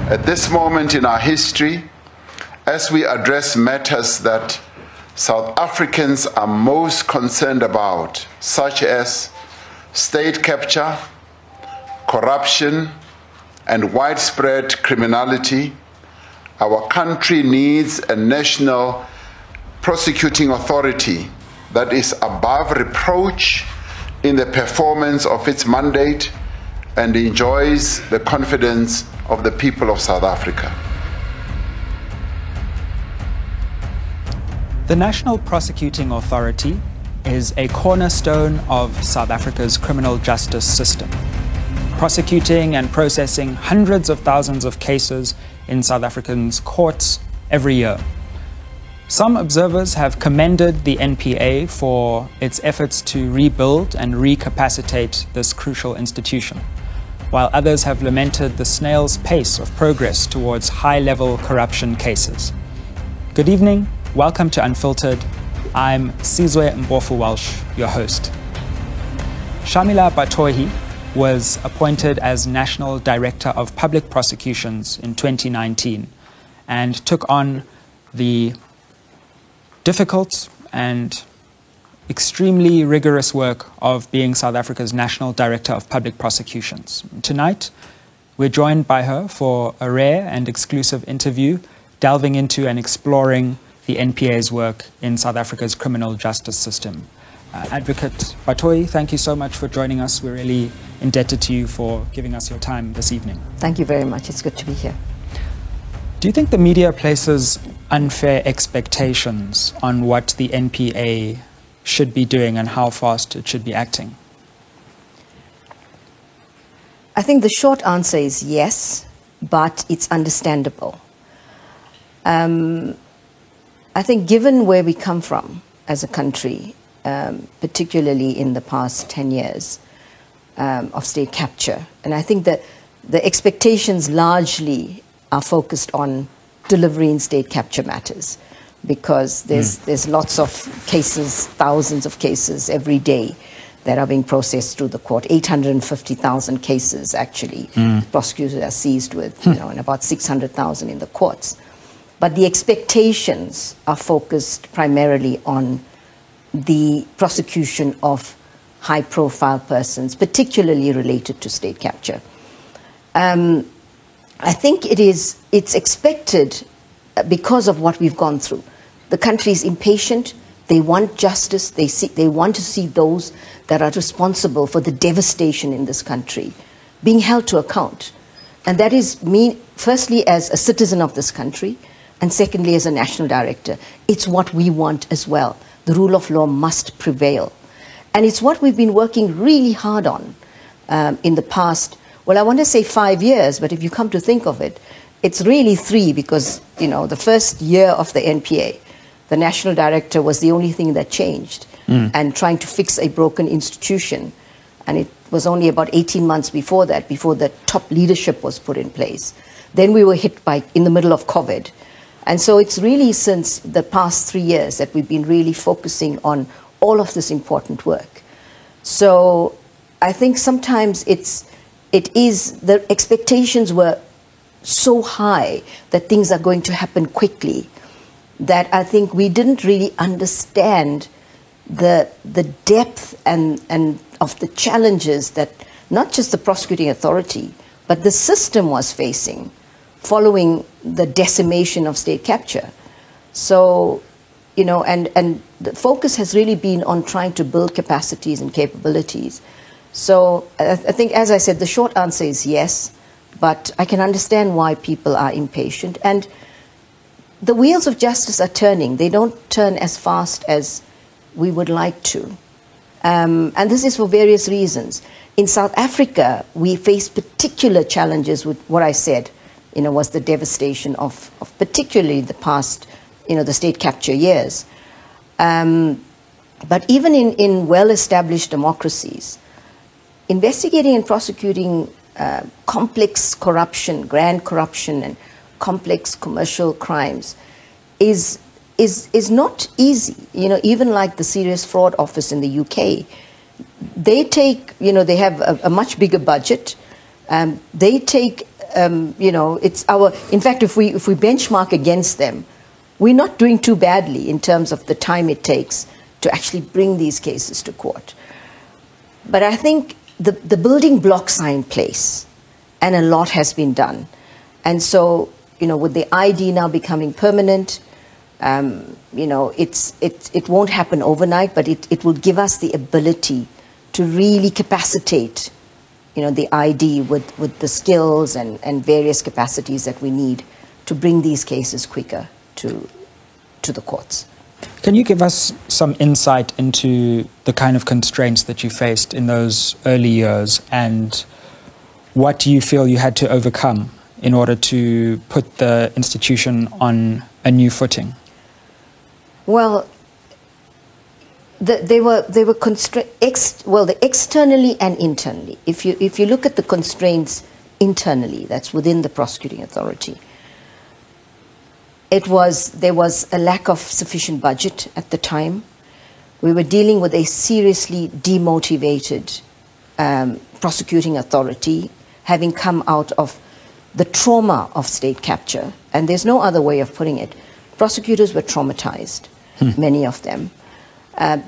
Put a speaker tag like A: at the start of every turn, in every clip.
A: At this moment in our history, as we address matters that South Africans are most concerned about, such as state capture, corruption, and widespread criminality, our country needs a national prosecuting authority that is above reproach in the performance of its mandate and enjoys the confidence of the people of South Africa.
B: The National Prosecuting Authority is a cornerstone of South Africa's criminal justice system, prosecuting and processing hundreds of thousands of cases in South Africans' courts every year. Some observers have commended the NPA for its efforts to rebuild and recapacitate this crucial institution, while others have lamented the snail's pace of progress towards high-level corruption cases. Good evening, welcome to Unfiltered. I'm Sizwe Mpofu-Walsh, your host. Shamila Batohi was appointed as National Director of Public Prosecutions in 2019 and took on the difficult and extremely rigorous work of being South Africa's National Director of Public Prosecutions. Tonight, we're joined by her for a rare and exclusive interview delving into and exploring the NPA's work in South Africa's criminal justice system. Advocate Batohi, thank you so much for joining us. We're really indebted to you for giving us your time this evening.
C: Thank you very much. It's good to be here.
B: Do you think the media places unfair expectations on what the NPA should be doing and how fast it should be acting?
C: I think the short answer is yes, but it's understandable. I think given where we come from as a country, particularly in the past 10 years of state capture, and I think that the expectations largely are focused on delivery in state capture matters, because there's lots of cases, thousands of cases every day that are being processed through the court. 850,000 cases actually prosecutors are seized with, and about 600,000 in the courts. But the expectations are focused primarily on the prosecution of high-profile persons, particularly related to state capture. I think it's expected because of what we've gone through. The country is impatient. They want justice. They want to see those that are responsible for the devastation in this country being held to account. And that is me, firstly, as a citizen of this country, and secondly, as a national director. It's what we want as well. The rule of law must prevail. And it's what we've been working really hard on in the past, well, I want to say 5 years, but if you come to think of it, it's really 3, because, the first year of the NPA, the national director was the only thing that changed, and trying to fix a broken institution. And it was only about 18 months before that, before the top leadership was put in place. Then we were hit in the middle of COVID. And so it's really since the past 3 years that we've been really focusing on all of this important work. So I think sometimes the expectations were so high that things are going to happen quickly, that I think we didn't really understand the depth and of the challenges that not just the prosecuting authority, but the system was facing following the decimation of state capture. So, and the focus has really been on trying to build capacities and capabilities. So I think, as I said, the short answer is yes, but I can understand why people are impatient. And the wheels of justice are turning. They don't turn as fast as we would like to. And this is for various reasons. In South Africa, we face particular challenges with what I said, was the devastation of particularly the past, the state capture years. But even in well-established democracies, investigating and prosecuting complex corruption, grand corruption, and complex commercial crimes is not easy. Even like the Serious Fraud Office in the UK, they take, they have a much bigger budget. They take it's our. In fact, if we benchmark against them, we're not doing too badly in terms of the time it takes to actually bring these cases to court. But I think the building blocks are in place, and a lot has been done. And so, with the ID now becoming permanent, it won't happen overnight, but it will give us the ability to really capacitate, the ID with the skills and various capacities that we need to bring these cases quicker to the courts.
B: Can you give us some insight into the kind of constraints that you faced in those early years, and what do you feel you had to overcome in order to put the institution on a new footing?
C: Well, they were externally and internally. If you look at the constraints internally, that's within the prosecuting authority, there was a lack of sufficient budget at the time. We were dealing with a seriously demotivated prosecuting authority, having come out of the trauma of state capture, and there's no other way of putting it. Prosecutors were traumatized, many of them.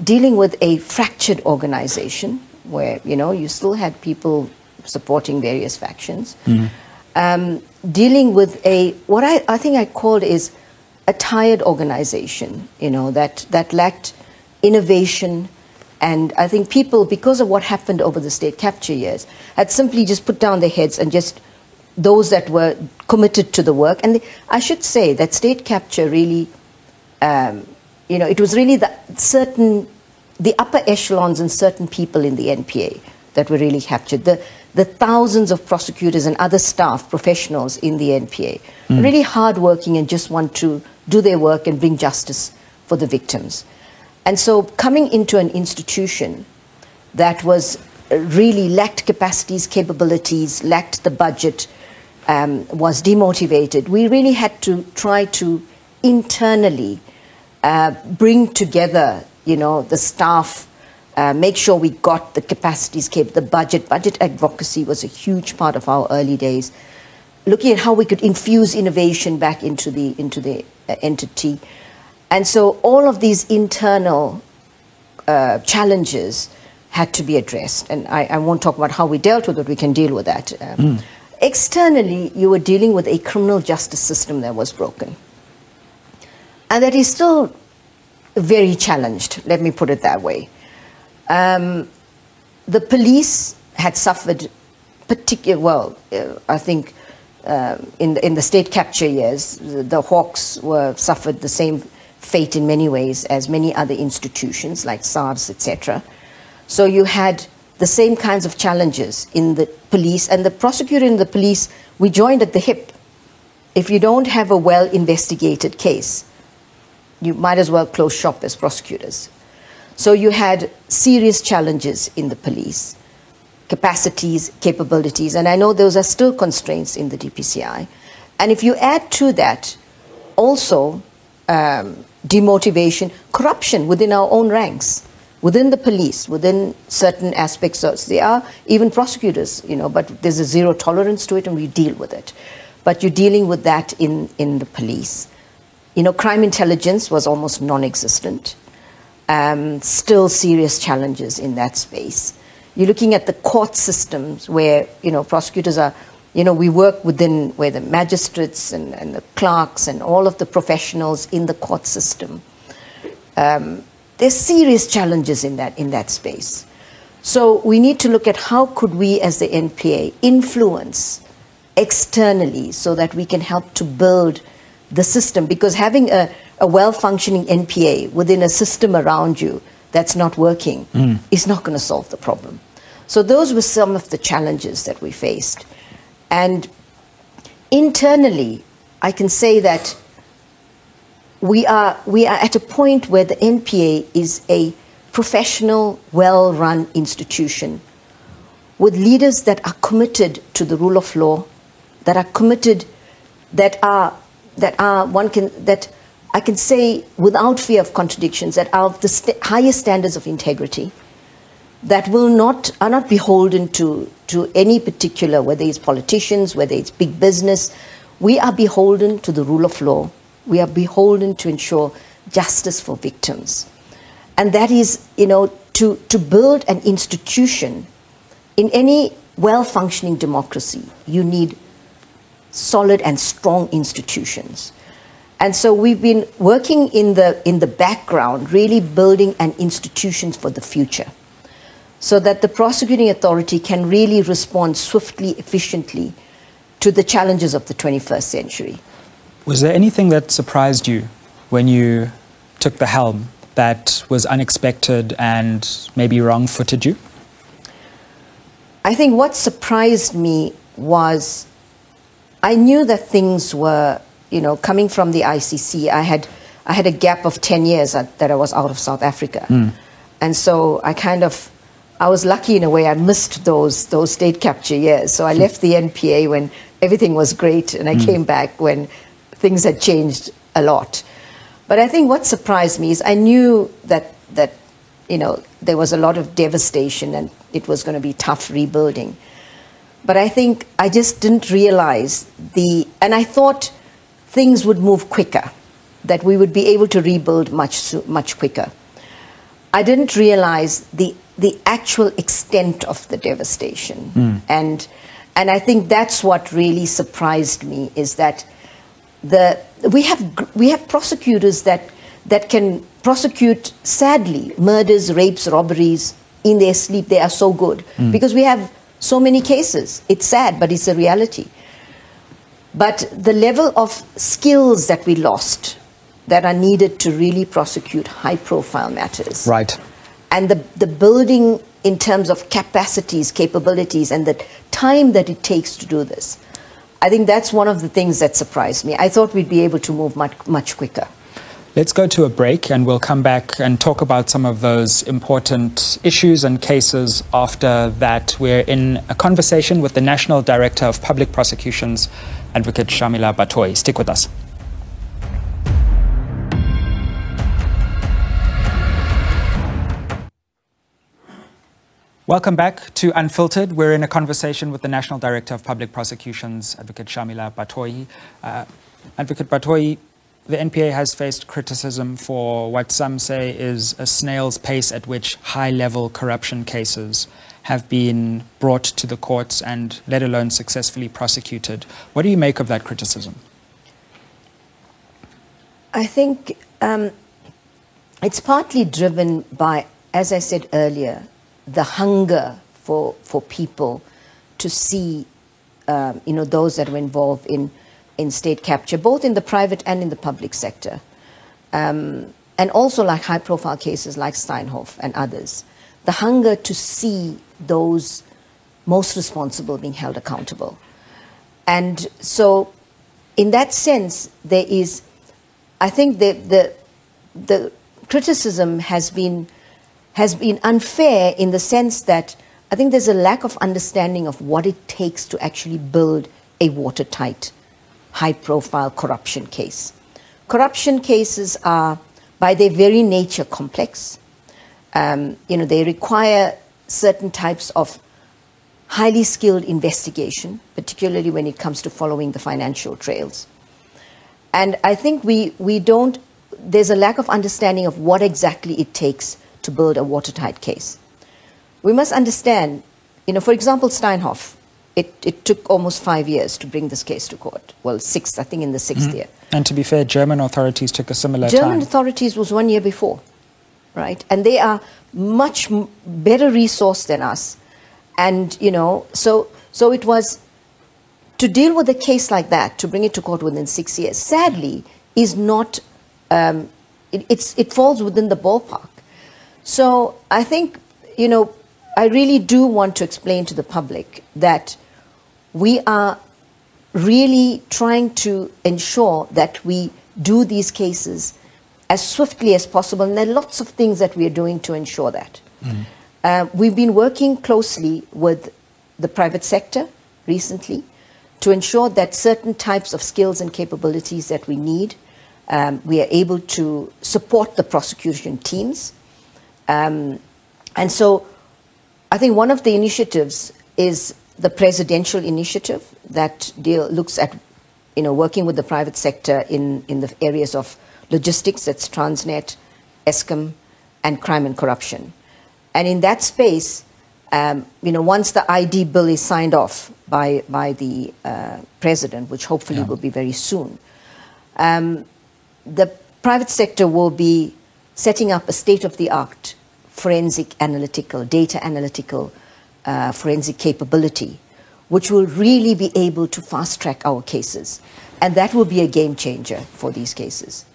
C: Dealing with a fractured organization where, you still had people supporting various factions. Dealing with what I think I called is a tired organization, that lacked innovation. And I think people, because of what happened over the state capture years, had simply just put down their heads and just those that were committed to the work. And I should say that state capture really, it was really the upper echelons and certain people in the NPA that were really captured. The thousands of prosecutors and other staff, professionals in the NPA, are really hardworking and just want to do their work and bring justice for the victims. And so coming into an institution that was really lacked capacities, capabilities, lacked the budget, was demotivated, we really had to try to internally bring together, the staff, make sure we got the capacities, the budget. Budget advocacy was a huge part of our early days. Looking at how we could infuse innovation back into the entity. And so all of these internal challenges had to be addressed. And I won't talk about how we dealt with it, we can deal with that. Externally, you were dealing with a criminal justice system that was broken. And that is still very challenged, let me put it that way. The police had suffered I think in the state capture years, the Hawks suffered the same fate in many ways as many other institutions like SARS, etc. So you had the same kinds of challenges in the police, and the prosecutor and the police, we joined at the hip. If you don't have a well-investigated case, you might as well close shop as prosecutors. So you had serious challenges in the police, capacities, capabilities, and I know those are still constraints in the DPCI. And if you add to that also demotivation, corruption within our own ranks, within the police, within certain aspects, there are even prosecutors, but there's a zero tolerance to it and we deal with it. But you're dealing with that in the police. Crime intelligence was almost non-existent. Still serious challenges in that space. You're looking at the court systems where, prosecutors are, we work within where the magistrates and the clerks and all of the professionals in the court system. There's serious challenges in that space. So we need to look at how could we as the NPA influence externally so that we can help to build the system, because having a well-functioning NPA within a system around you that's not working is not going to solve the problem. So those were some of the challenges that we faced. And internally, I can say that we are at a point where the NPA is a professional, well-run institution with leaders that are committed to the rule of law, that are committed, that I can say without fear of contradictions, that are of the highest standards of integrity, that are not beholden to to any particular, whether it's politicians, whether it's big business. We are beholden to the rule of law. We are beholden to ensure justice for victims. And that is, to build an institution in any well-functioning democracy, you need solid and strong institutions. And so we've been working in the background, really building an institution for the future, so that the prosecuting authority can really respond swiftly, efficiently to the challenges of the 21st century.
B: Was there anything that surprised you when you took the helm that was unexpected and maybe wrong-footed you?
C: I think what surprised me was I knew that things were, coming from the ICC. I had a gap of 10 years that I was out of South Africa. And so I was lucky in a way. I missed those state capture years. So I left the NPA when everything was great, and I came back when things had changed a lot. But I think what surprised me is I knew that there was a lot of devastation and it was going to be tough rebuilding. But I think I just didn't realize and I thought things would move quicker, that we would be able to rebuild much quicker. I didn't realize the actual extent of the devastation. And I think that's what really surprised me, is that we have prosecutors that can prosecute, sadly, murders, rapes, robberies in their sleep. They are so good because we have so many cases. It's sad, but it's a reality. But the level of skills that we lost that are needed to really prosecute high-profile matters.
B: Right.
C: And the building in terms of capacities, capabilities, and the time that it takes to do this. I think that's one of the things that surprised me. I thought we'd be able to move much quicker.
B: Let's go to a break and we'll come back and talk about some of those important issues and cases. After that, we're in a conversation with the National Director of Public Prosecutions, Advocate Shamila Batohi. Stick with us. Welcome back to Unfiltered. We're in a conversation with the National Director of Public Prosecutions, Advocate Shamila Batohi. Advocate Batohi, the NPA has faced criticism for what some say is a snail's pace at which high-level corruption cases have been brought to the courts and let alone successfully prosecuted. What do you make of that criticism?
C: I think it's partly driven by, as I said earlier, the hunger for people to see, those that were involved in state capture, both in the private and in the public sector, and also like high-profile cases like Steinhoff and others. The hunger to see those most responsible being held accountable. And so, in that sense, there is, I think the criticism has been unfair in the sense that I think there's a lack of understanding of what it takes to actually build a watertight, high-profile corruption case. Corruption cases are, by their very nature, complex. They require certain types of highly skilled investigation, particularly when it comes to following the financial trails. And I think there's a lack of understanding of what exactly it takes to build a watertight case. We must understand, for example, Steinhoff, it took almost 5 years to bring this case to court. Well, 6, I think in the 6th year.
B: And to be fair, German authorities took a similar time.
C: German authorities was 1 year before, right? And they are much better resourced than us. And, so it was, to deal with a case like that, to bring it to court within 6 years, sadly, is not, it falls within the ballpark. So I think, I really do want to explain to the public that we are really trying to ensure that we do these cases as swiftly as possible. And there are lots of things that we are doing to ensure that. We've been working closely with the private sector recently to ensure that certain types of skills and capabilities that we need, we are able to support the prosecution teams. And so I think one of the initiatives is the presidential initiative that looks at, working with the private sector in the areas of logistics, that's Transnet, Eskom, and crime and corruption. And in that space, once the ID bill is signed off by the president, which hopefully will be very soon, the private sector will be setting up a state-of-the-art forensic analytical, data analytical forensic capability, which will really be able to fast-track our cases. And that will be a game changer for these cases.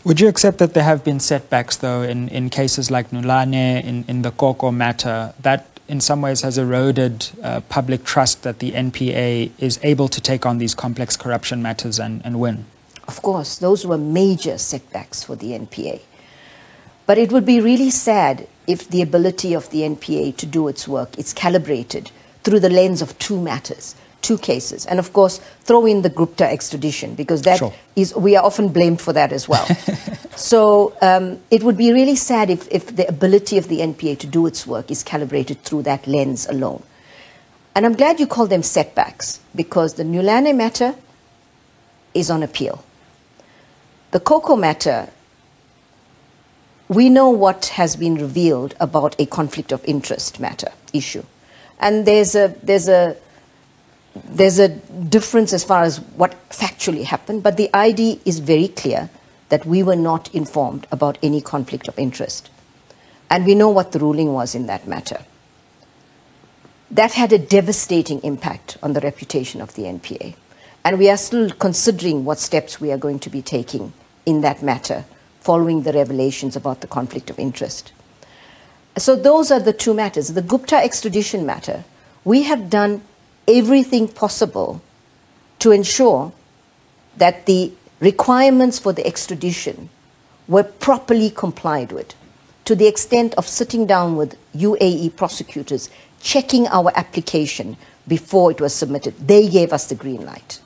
B: Would you accept that there have been setbacks, though, in cases like Nulane, in the Koko matter, that in some ways has eroded public trust that the NPA is able to take on these complex corruption matters and win?
C: Of course, those were major setbacks for the NPA. But it would be really sad if the ability of the NPA to do its work is calibrated through the lens of two matters, two cases. And of course, throw in the Gupta extradition, because that is, we are often blamed for that as well. So it would be really sad if the ability of the NPA to do its work is calibrated through that lens alone. And I'm glad you call them setbacks, because the Nulane matter is on appeal. The Koko matter, we know what has been revealed about a conflict of interest issue. And there's a difference as far as what factually happened, but the ID is very clear that we were not informed about any conflict of interest. And we know what the ruling was in that matter. That had a devastating impact on the reputation of the NPA. And we are still considering what steps we are going to be taking in that matter following the revelations about the conflict of interest. So those are the two matters. The Gupta extradition matter, we have done everything possible to ensure that the requirements for the extradition were properly complied with, to the extent of sitting down with UAE prosecutors, checking our application before it was submitted. They gave us the green light.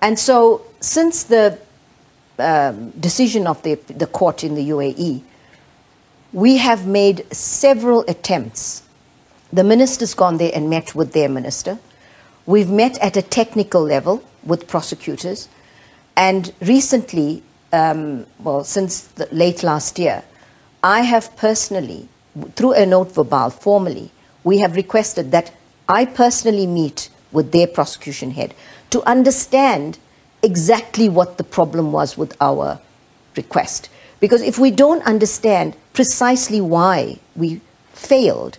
C: And so since the decision of the court in the UAE, we have made several attempts. The minister's gone there and met with their minister. We've met at a technical level with prosecutors. And recently, since late last year, I have personally, through a note verbal, formally, we have requested that I personally meet with their prosecution head to understand exactly what the problem was with our request. Because if we don't understand precisely why we failed,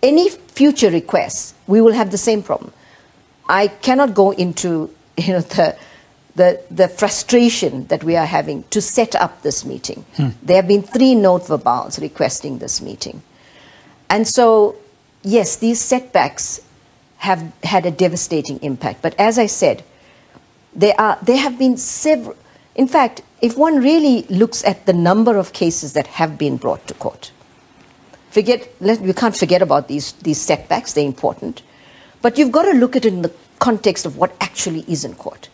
C: any future requests, we will have the same problem. I cannot go into the frustration that we are having to set up this meeting. There have been 3 note verbals requesting this meeting. And so, yes, these setbacks have had a devastating impact. But as I said, there have been several. In fact, if one really looks at the number of cases that have been brought to court, we can't forget about these setbacks, they're important. But you've got to look at it in the context of what actually is in court.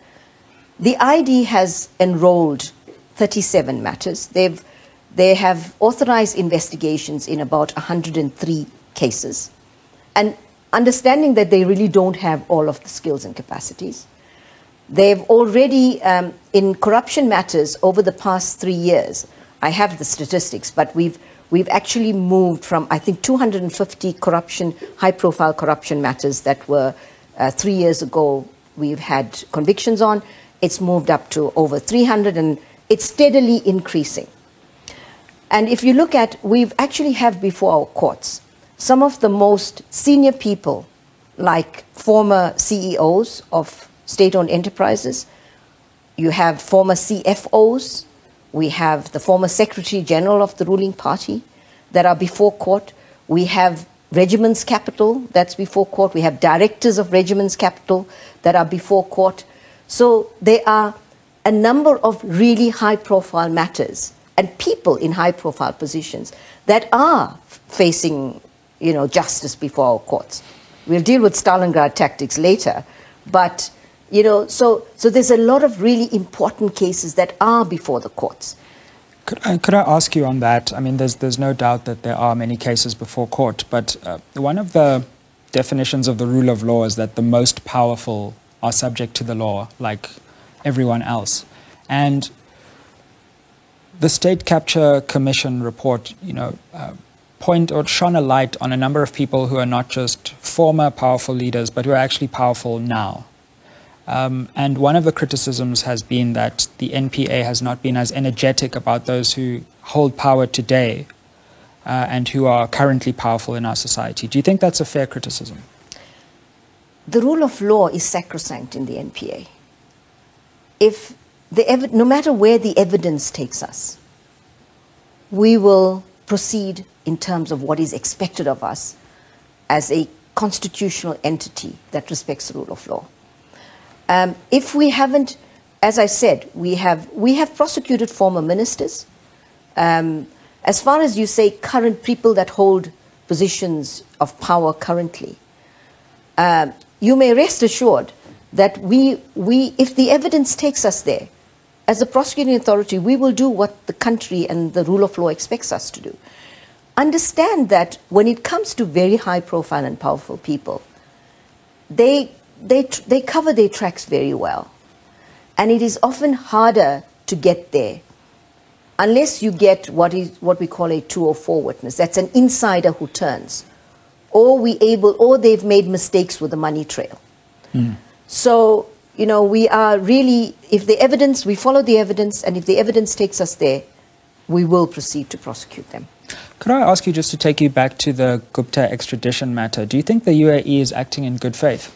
C: The ID has enrolled 37 matters. They have authorized investigations in about 103 cases. And understanding that they really don't have all of the skills and capacities. They've already, in corruption matters over the past 3 years, I have the statistics, but we've actually moved from, I think, 250 high-profile corruption matters that were 3 years ago we've had convictions on. It's moved up to over 300, and it's steadily increasing. And if you look at, we've actually have before our courts some of the most senior people, like former CEOs of state-owned enterprises. You have former CFOs. We have the former Secretary General of the ruling party that are before court. We have Regiments Capital that's before court. We have directors of Regiments Capital that are before court. So there are a number of really high-profile matters and people in high-profile positions that are facing, justice before our courts. We'll deal with Stalingrad tactics later, but so there's a lot of really important cases that are before the courts.
B: Could I ask you on that? I mean, there's no doubt that there are many cases before court, but one of the definitions of the rule of law is that the most powerful are subject to the law, like everyone else. And the State Capture Commission report, shone a light on a number of people who are not just former powerful leaders, but who are actually powerful now. And one of the criticisms has been that the NPA has not been as energetic about those who hold power today and who are currently powerful in our society. Do you think that's a fair criticism?
C: The rule of law is sacrosanct in the NPA. No matter where the evidence takes us, we will proceed in terms of what is expected of us as a constitutional entity that respects the rule of law. If we haven't, as I said, we have prosecuted former ministers. As far as you say, current people that hold positions of power currently, you may rest assured that if the evidence takes us there, as a prosecuting authority, we will do what the country and the rule of law expects us to do. Understand that when it comes to very high profile and powerful people, they cover their tracks very well. And it is often harder to get there unless you get what we call a 204 witness. That's an insider who turns. Or they've made mistakes with the money trail. Mm. So, we are really, we follow the evidence, and if the evidence takes us there, we will proceed to prosecute them.
B: Could I ask you just to take you back to the Gupta extradition matter? Do you think the UAE is acting in good faith?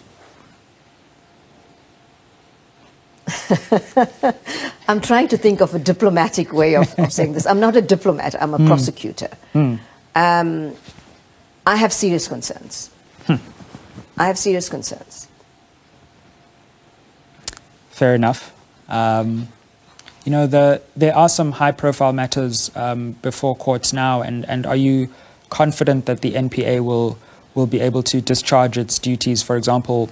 C: I'm trying to think of a diplomatic way of saying this. I'm not a diplomat, I'm a prosecutor. I have serious concerns. I have serious concerns.
B: Fair enough. There are some high-profile matters before courts now, and are you confident that the NPA will be able to discharge its duties? For example,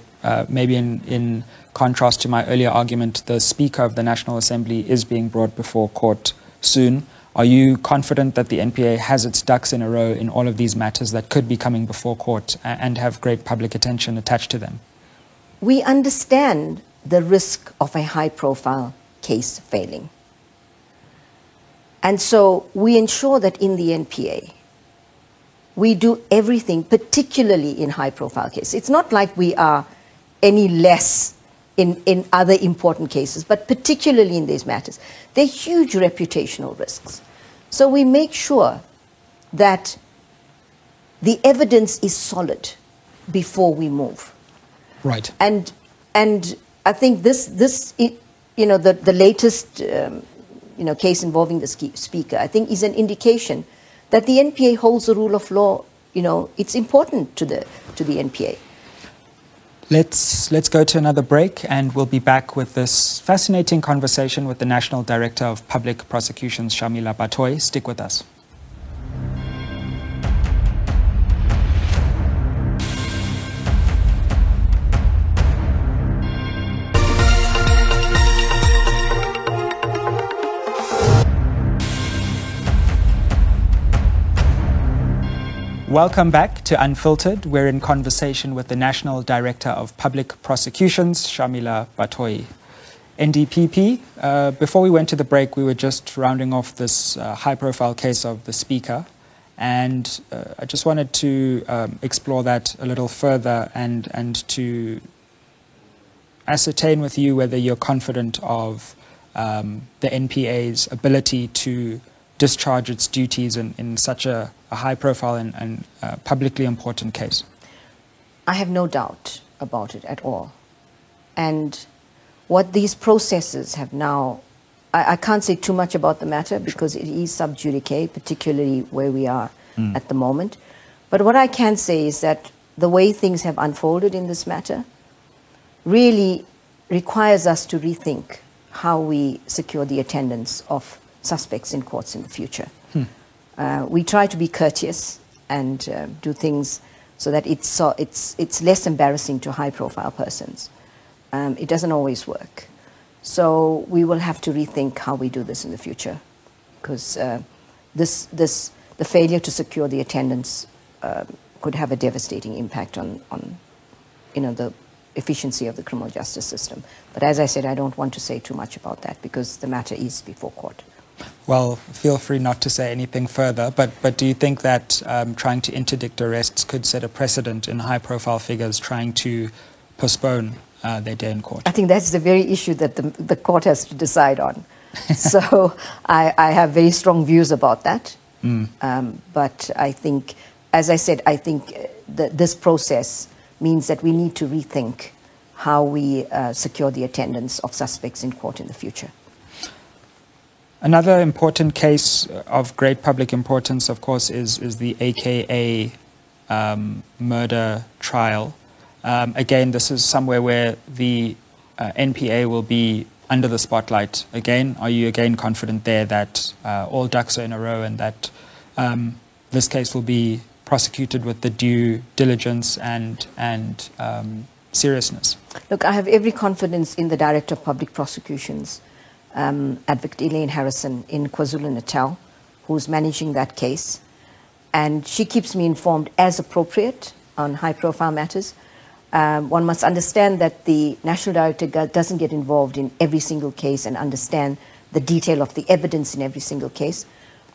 B: maybe in contrast to my earlier argument, the Speaker of the National Assembly is being brought before court soon. Are you confident that the NPA has its ducks in a row in all of these matters that could be coming before court and have great public attention attached to them?
C: We understand the risk of a high-profile case failing. And so we ensure that in the NPA, we do everything, particularly in high-profile cases. It's not like we are any less in other important cases, but particularly in these matters. There are huge reputational risks. So we make sure that the evidence is solid before we move.
B: Right.
C: And I think the latest case involving the Speaker, I think, is an indication that the NPA holds the rule of law. It's important to the NPA.
B: Let's go to another break, and we'll be back with this fascinating conversation with the National Director of Public Prosecutions, Shamila Batohi. Stick with us. Welcome back to Unfiltered. We're in conversation with the National Director of Public Prosecutions, Shamila Batohi. NDPP, before we went to the break, we were just rounding off this high-profile case of the Speaker, and I just wanted to explore that a little further and to ascertain with you whether you're confident of the NPA's ability to discharge its duties in such a high-profile and publicly important case.
C: I have no doubt about it at all. And what these processes have now, I can't say too much about the matter because it is sub judice, particularly where we are at the moment. But what I can say is that the way things have unfolded in this matter really requires us to rethink how we secure the attendance of suspects in courts in the future. We try to be courteous and do things so that it's less embarrassing to high-profile persons. It doesn't always work. So we will have to rethink how we do this in the future, because the failure to secure the attendance could have a devastating impact on the efficiency of the criminal justice system. But as I said, I don't want to say too much about that because the matter is before court.
B: Well, feel free not to say anything further, but do you think that trying to interdict arrests could set a precedent in high-profile figures trying to postpone their day in court?
C: I think that's the very issue that the court has to decide on. So I have very strong views about that. But I think, as I said, I think that this process means that we need to rethink how we secure the attendance of suspects in court in the future.
B: Another important case of great public importance, of course, is the AKA murder trial. Again, this is somewhere where the NPA will be under the spotlight again. Are you again confident there that all ducks are in a row and that this case will be prosecuted with the due diligence and seriousness?
C: Look, I have every confidence in the Director of Public Prosecutions, Advocate Elaine Harrison in KwaZulu-Natal, who's managing that case. And she keeps me informed as appropriate on high-profile matters. One must understand that the National Director doesn't get involved in every single case and understand the detail of the evidence in every single case.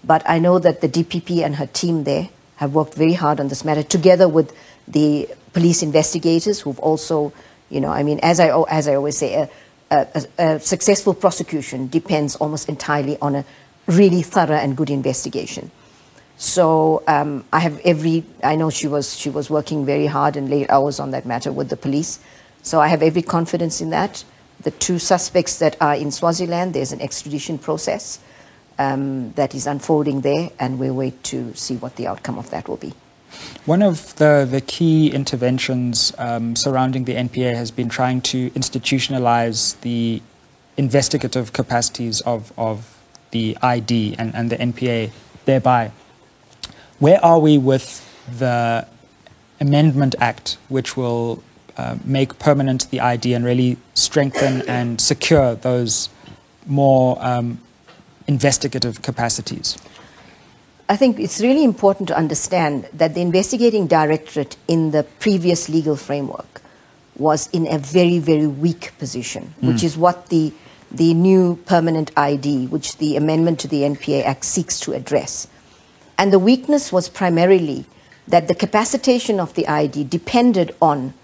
C: But I know that the DPP and her team there have worked very hard on this matter, together with the police investigators who've also, as I always say, a successful prosecution depends almost entirely on a really thorough and good investigation. So I know she was working very hard and late hours on that matter with the police. So I have every confidence in that. The two suspects that are in Swaziland, there's an extradition process that is unfolding there, and we'll wait to see what the outcome of that will be.
B: One of the key interventions surrounding the NPA has been trying to institutionalize the investigative capacities of the ID and the NPA thereby. Where are we with the Amendment Act, which will make permanent the ID and really strengthen and secure those more investigative capacities?
C: I think it's really important to understand that the investigating directorate in the previous legal framework was in a very, very weak position, which is what the new permanent ID, which the amendment to the NPA Act seeks to address. And the weakness was primarily that the capacitation of the ID depended on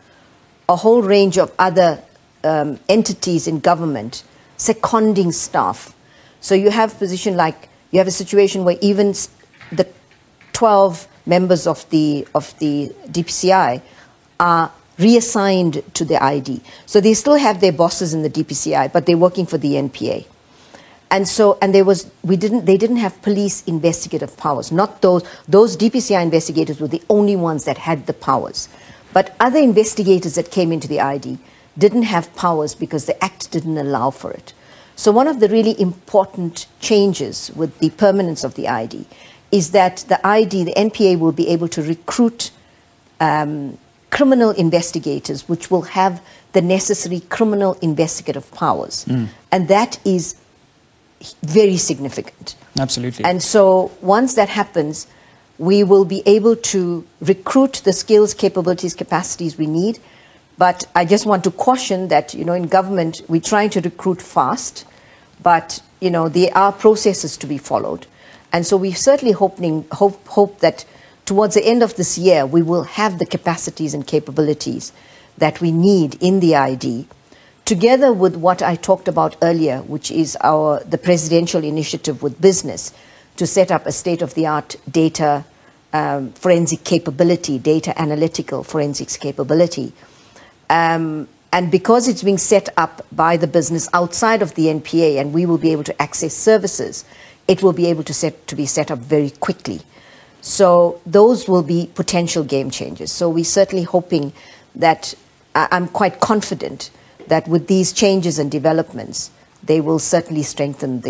C: a whole range of other entities in government seconding staff. So you have a situation where even the 12 members of the DPCI are reassigned to the ID. So they still have their bosses in the DPCI, but they're working for the NPA. And they didn't have police investigative powers. Not those DPCI investigators were the only ones that had the powers. But other investigators that came into the ID didn't have powers because the Act didn't allow for it. So one of the really important changes with the permanence of the ID is that the NPA will be able to recruit criminal investigators which will have the necessary criminal investigative powers. And that is very significant.
B: Absolutely.
C: And so once that happens, we will be able to recruit the skills, capabilities, capacities we need. But I just want to caution that, in government, we're trying to recruit fast, but, there are processes to be followed. And so we're certainly hope that towards the end of this year, we will have the capacities and capabilities that we need in the ID, together with what I talked about earlier, which is the presidential initiative with business to set up a state-of-the-art data forensic capability, data analytical forensics capability. And because it's being set up by the business outside of the NPA and we will be able to access services, it will be able to be set up very quickly. So those will be potential game changers. So we're certainly hoping that, I'm quite confident that with these changes and developments, they will certainly strengthen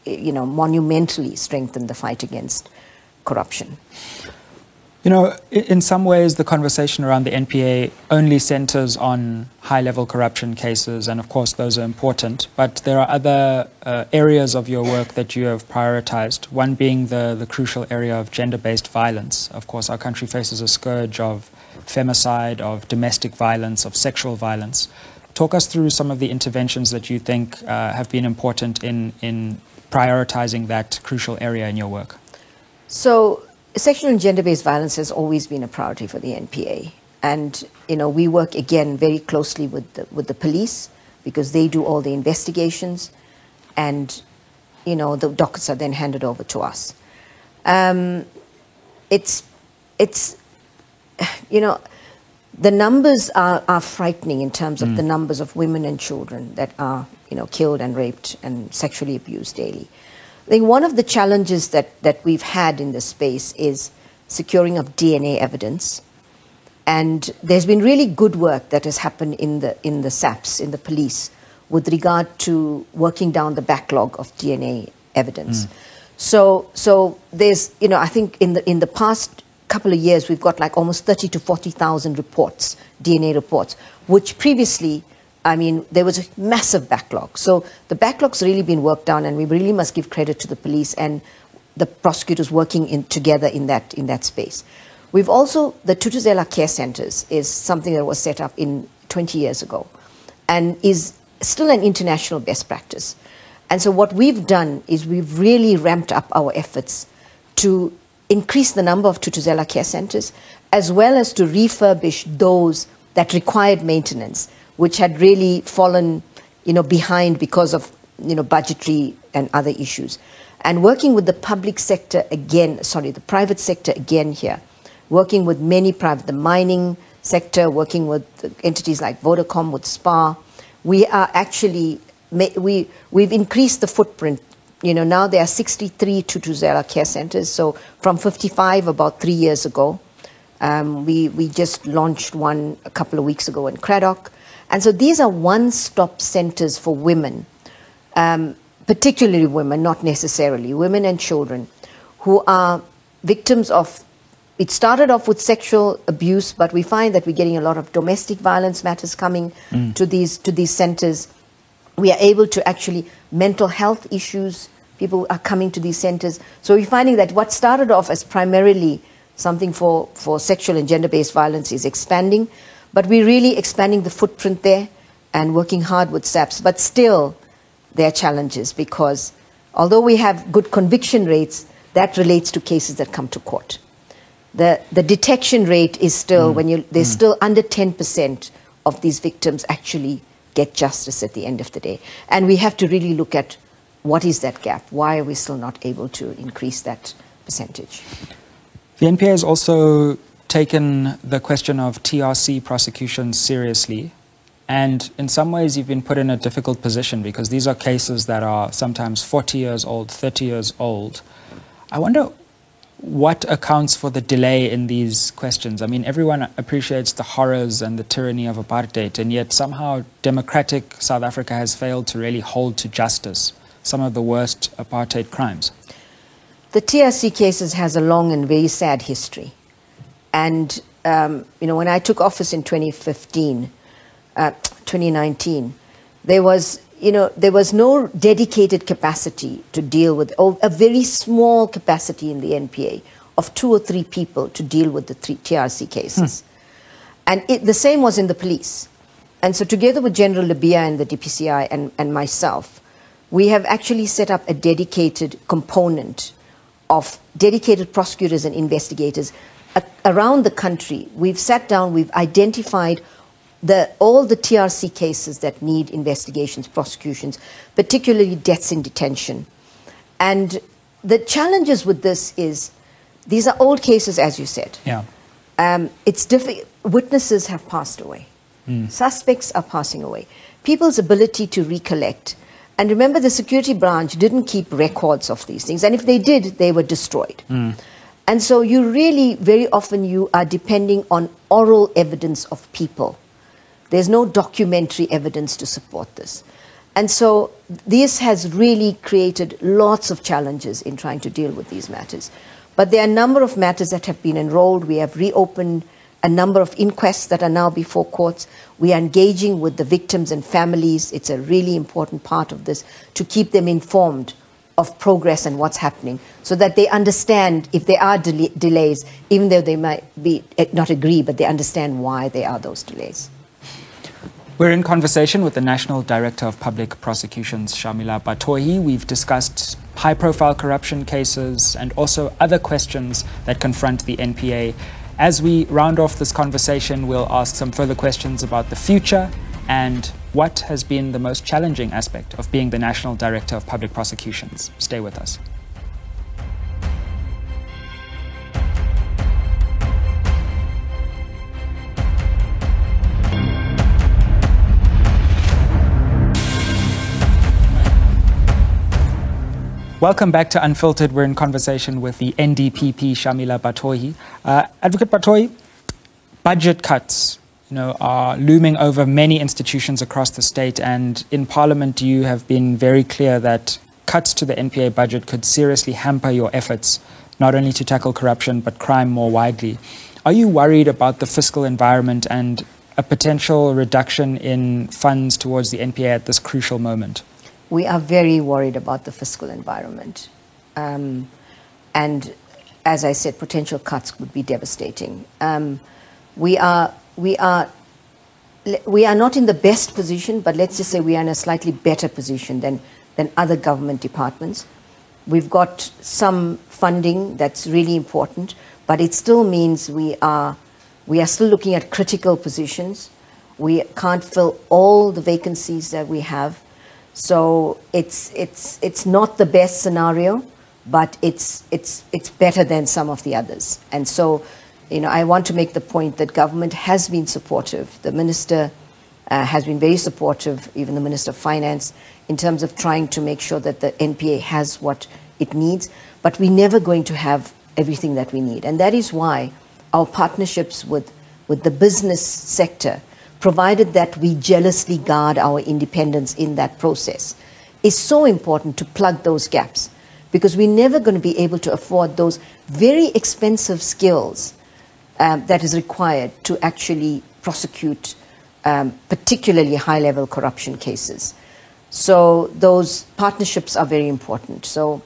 C: monumentally strengthen the fight against corruption.
B: You know, in some ways, the conversation around the NPA only centers on high-level corruption cases, and of course, those are important. But there are other areas of your work that you have prioritized, one being the crucial area of gender-based violence. Of course, our country faces a scourge of femicide, of domestic violence, of sexual violence. Talk us through some of the interventions that you think have been important in prioritizing that crucial area in your work.
C: So, sexual and gender-based violence has always been a priority for the NPA. And, you know, we work, again, very closely with the police because they do all the investigations and, you know, the dockets are then handed over to us. It's you know, the numbers are frightening in terms of the numbers of women and children that are, you know, killed and raped and sexually abused daily. I think one of the challenges that we've had in this space is securing of DNA evidence. And there's been really good work that has happened in the SAPS, in the police, with regard to working down the backlog of DNA evidence. So there's, you know, I think in the past couple of years, we've got like almost 30 to 40,000 reports, DNA reports, which previously, I mean, there was a massive backlog. So the backlog's really been worked on, and we really must give credit to the police and the prosecutors working together in that space. We've also, the Thuthuzela Care Centers is something that was set up 20 years ago and is still an international best practice. And so what we've done is we've really ramped up our efforts to increase the number of Thuthuzela Care Centers, as well as to refurbish those that required maintenance, which had really fallen, you know, behind because of, you know, budgetary and other issues. And working with the public sector again, the private sector again here, working with many the mining sector, working with entities like Vodacom, with SPAR, we are actually, we've increased the footprint. You know, now there are 63 Thuthuzela Care Centers, so from 55 about 3 years ago. We just launched one a couple of weeks ago in Cradock. And so these are one-stop centers for women, particularly women, not necessarily, women and children, who are victims of, it started off with sexual abuse, but we find that we're getting a lot of domestic violence matters coming to these centers. We are able to actually, mental health issues, people are coming to these centers. So we're finding that what started off as primarily something for sexual and gender-based violence is expanding. But we're really expanding the footprint there and working hard with SAPS. But still, there are challenges because although we have good conviction rates, that relates to cases that come to court. The detection rate is still, there's still under 10% of these victims actually get justice at the end of the day. And we have to really look at what is that gap? Why are we still not able to increase that percentage?
B: The NPA has also taken the question of TRC prosecutions seriously. And in some ways, you've been put in a difficult position because these are cases that are sometimes 40 years old, 30 years old. I wonder what accounts for the delay in these questions. I mean, everyone appreciates the horrors and the tyranny of apartheid, and yet somehow democratic South Africa has failed to really hold to justice some of the worst apartheid crimes.
C: The TRC cases has a long and very sad history. And, you know, when I took office in 2019, there was no dedicated capacity to deal with, a very small capacity in the NPA of 2 or 3 people to deal with the TRC cases. And the same was in the police. And so together with General Lebeya and the DPCI and myself, we have actually set up a dedicated component of dedicated prosecutors and investigators around the country. We've sat down, we've identified all the TRC cases that need investigations, prosecutions, particularly deaths in detention. And the challenges with this is, these are old cases, as you said.
B: Yeah.
C: It's difficult. Witnesses have passed away. Suspects are passing away. People's ability to recollect. And remember, the security branch didn't keep records of these things. And if they did, they were destroyed. And so you really, very often, you are depending on oral evidence of people. There's no documentary evidence to support this. And so this has really created lots of challenges in trying to deal with these matters. But there are a number of matters that have been enrolled. We have reopened a number of inquests that are now before courts. We are engaging with the victims and families. It's a really important part of this to keep them informed of progress and what's happening so that they understand if there are delays, even though they might not agree, but they understand why there are those delays.
B: We're in conversation with the National Director of Public Prosecutions, Sharmila Batohi. We've discussed high-profile corruption cases and also other questions that confront the NPA. As we round off this conversation, we'll ask some further questions about the future and what has been the most challenging aspect of being the National Director of Public Prosecutions. Stay with us. Welcome back to Unfiltered. We're in conversation with the NDPP, Sharmila Batohi. Advocate Batohi, budget cuts, are looming over many institutions across the state, and in Parliament you have been very clear that cuts to the NPA budget could seriously hamper your efforts, not only to tackle corruption but crime more widely. Are you worried about the fiscal environment and a potential reduction in funds towards the NPA at this crucial moment?
C: We are very worried about the fiscal environment. And as I said, potential cuts would be devastating. We are not in the best position, but let's just say we are in a slightly better position than other government departments. We've got some funding that's really important, but it still means we are still looking at critical positions. We can't fill all the vacancies that we have. So it's not the best scenario, but it's better than some of the others. And so, I want to make the point that government has been supportive. The minister has been very supportive, even the Minister of Finance, in terms of trying to make sure that the NPA has what it needs. But we're never going to have everything that we need. And that is why our partnerships with the business sector, provided that we jealously guard our independence in that process, is so important to plug those gaps, because we're never going to be able to afford those very expensive skills that is required to actually prosecute particularly high-level corruption cases. So those partnerships are very important. So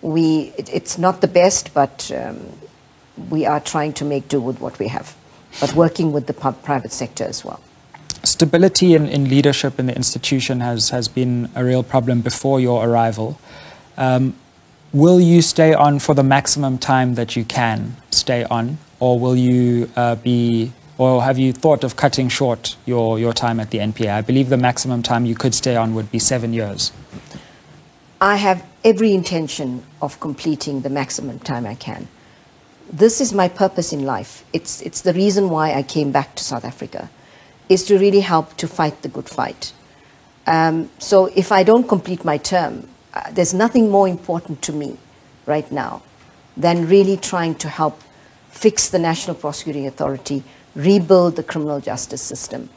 C: it's not the best, but we are trying to make do with what we have, but working with the private sector as well.
B: Stability in leadership in the institution has been a real problem before your arrival. Will you stay on for the maximum time that you can stay on, or will you or have you thought of cutting short your time at the NPA? I believe the maximum time you could stay on would be 7 years.
C: I have every intention of completing the maximum time I can. This is my purpose in life. It's the reason why I came back to South Africa, is to really help to fight the good fight. So if I don't complete my term, there's nothing more important to me right now than really trying to help fix the National Prosecuting Authority, rebuild the criminal justice system.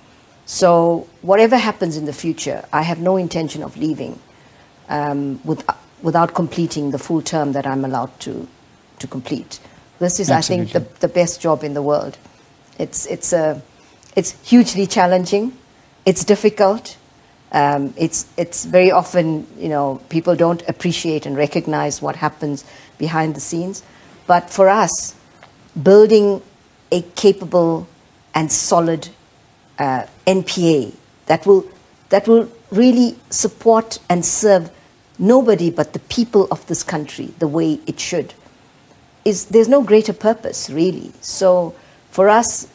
C: So whatever happens in the future, I have no intention of leaving without completing the full term that I'm allowed to complete. This is, absolutely, I think, the best job in the world. It's hugely challenging. It's difficult. It's very often, people don't appreciate and recognize what happens behind the scenes. But for us, building a capable and solid NPA that will really support and serve nobody but the people of this country the way it should, there's no greater purpose, really. So for us,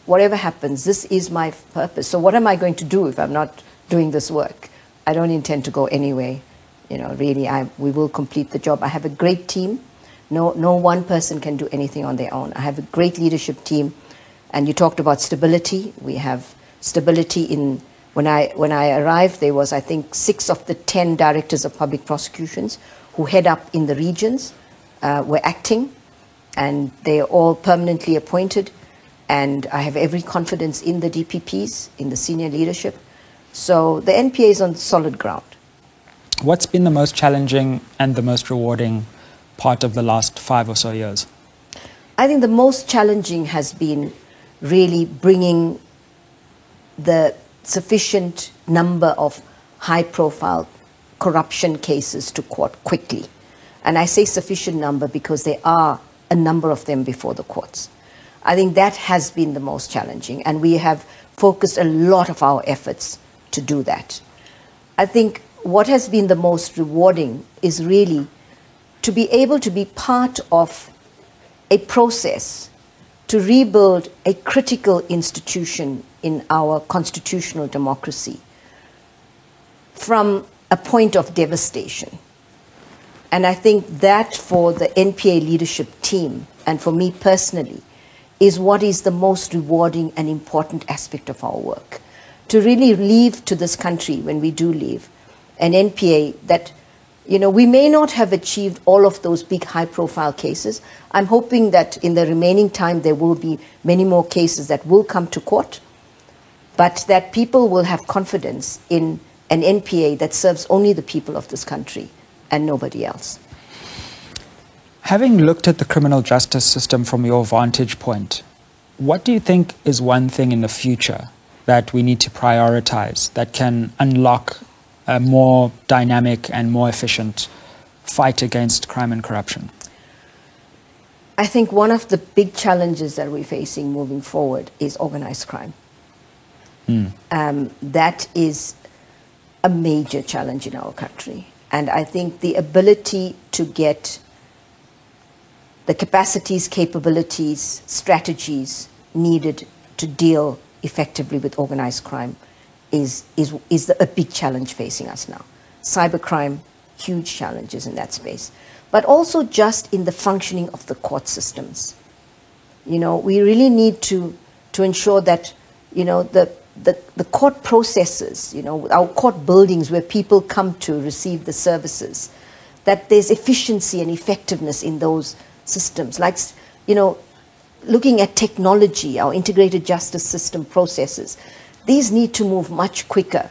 C: whatever happens, this is my purpose. So what am I going to do if I'm not doing this work? I don't intend to go anywhere. Really, we will complete the job. I have a great team. No one person can do anything on their own. I have a great leadership team. And you talked about stability. We have stability in, when I arrived, there was, I think, 6 of the 10 directors of public prosecutions who head up in the regions were acting, and they are all permanently appointed. And I have every confidence in the DPPs, in the senior leadership. So the NPA is on solid ground.
B: What's been the most challenging and the most rewarding part of the last 5 or so years?
C: I think the most challenging has been really bringing the sufficient number of high-profile corruption cases to court quickly. And I say sufficient number because there are a number of them before the courts. I think that has been the most challenging, and we have focused a lot of our efforts to do that. I think what has been the most rewarding is really to be able to be part of a process to rebuild a critical institution in our constitutional democracy from a point of devastation. And I think that for the NPA leadership team and for me personally is what is the most rewarding and important aspect of our work. To really leave to this country, when we do leave, an NPA that, you know, we may not have achieved all of those big high-profile cases. I'm hoping that in the remaining time there will be many more cases that will come to court, but that people will have confidence in an NPA that serves only the people of this country and nobody else.
B: Having looked at the criminal justice system from your vantage point, what do you think is one thing in the future that we need to prioritize that can unlock a more dynamic and more efficient fight against crime and corruption?
C: I think one of the big challenges that we're facing moving forward is organized crime. That is a major challenge in our country. And I think the ability to get the capacities, capabilities, strategies needed to deal effectively with organized crime is a big challenge facing us now. Cybercrime, huge challenges in that space. But also just in the functioning of the court systems. You know, we really need to ensure that, you know, the court processes, you know, our court buildings where people come to receive the services, that there's efficiency and effectiveness in those systems. Like, you know, looking at technology, our integrated justice system processes, these need to move much quicker.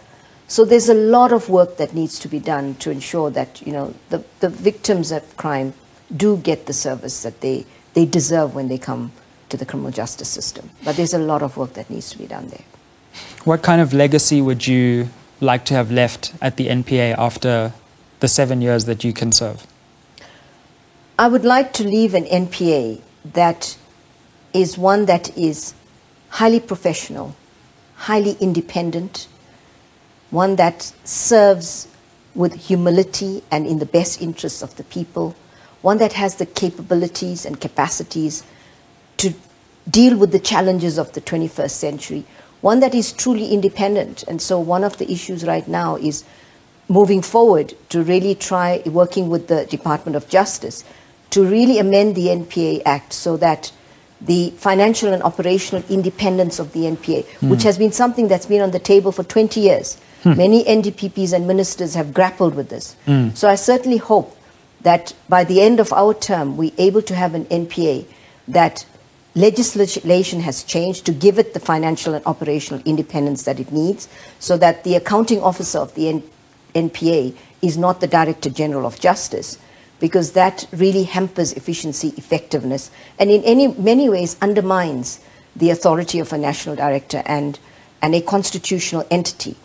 C: So there's a lot of work that needs to be done to ensure that, you know, the victims of crime do get the service that they deserve when they come to the criminal justice system. But there's a lot of work that needs to be done there.
B: What kind of legacy would you like to have left at the NPA after the 7 years that you can serve?
C: I would like to leave an NPA that is one that is highly professional, highly independent, one that serves with humility and in the best interests of the people, one that has the capabilities and capacities to deal with the challenges of the 21st century, one that is truly independent. And so one of the issues right now is moving forward to really try working with the Department of Justice to really amend the NPA Act so that the financial and operational independence of the NPA, which has been something that's been on the table for 20 years. Many NDPPs and ministers have grappled with this. So I certainly hope that by the end of our term, we're able to have an NPA that legislation has changed to give it the financial and operational independence that it needs, so that the accounting officer of the NPA is not the Director General of Justice, because that really hampers efficiency, effectiveness, and in many ways undermines the authority of a national director and a constitutional entity.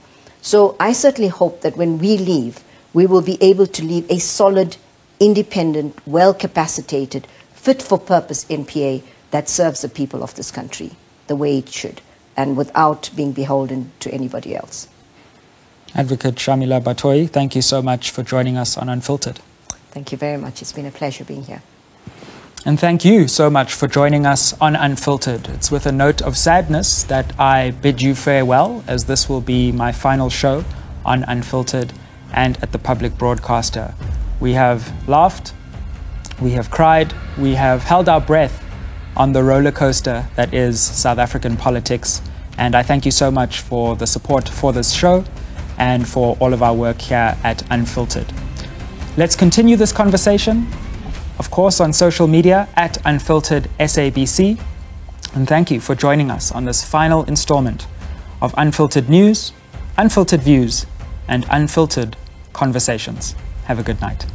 C: So I certainly hope that when we leave, we will be able to leave a solid, independent, well-capacitated, fit-for-purpose NPA that serves the people of this country the way it should, and without being beholden to anybody else.
B: Advocate Sharmila Batohi, thank you so much for joining us on Unfiltered.
C: Thank you very much. It's been a pleasure being here.
B: And thank you so much for joining us on Unfiltered. It's with a note of sadness that I bid you farewell, as this will be my final show on Unfiltered and at the public broadcaster. We have laughed, we have cried, we have held our breath on the roller coaster that is South African politics. And I thank you so much for the support for this show and for all of our work here at Unfiltered. Let's continue this conversation, of course, on social media at Unfiltered SABC. And thank you for joining us on this final installment of Unfiltered News, Unfiltered Views, and Unfiltered Conversations. Have a good night.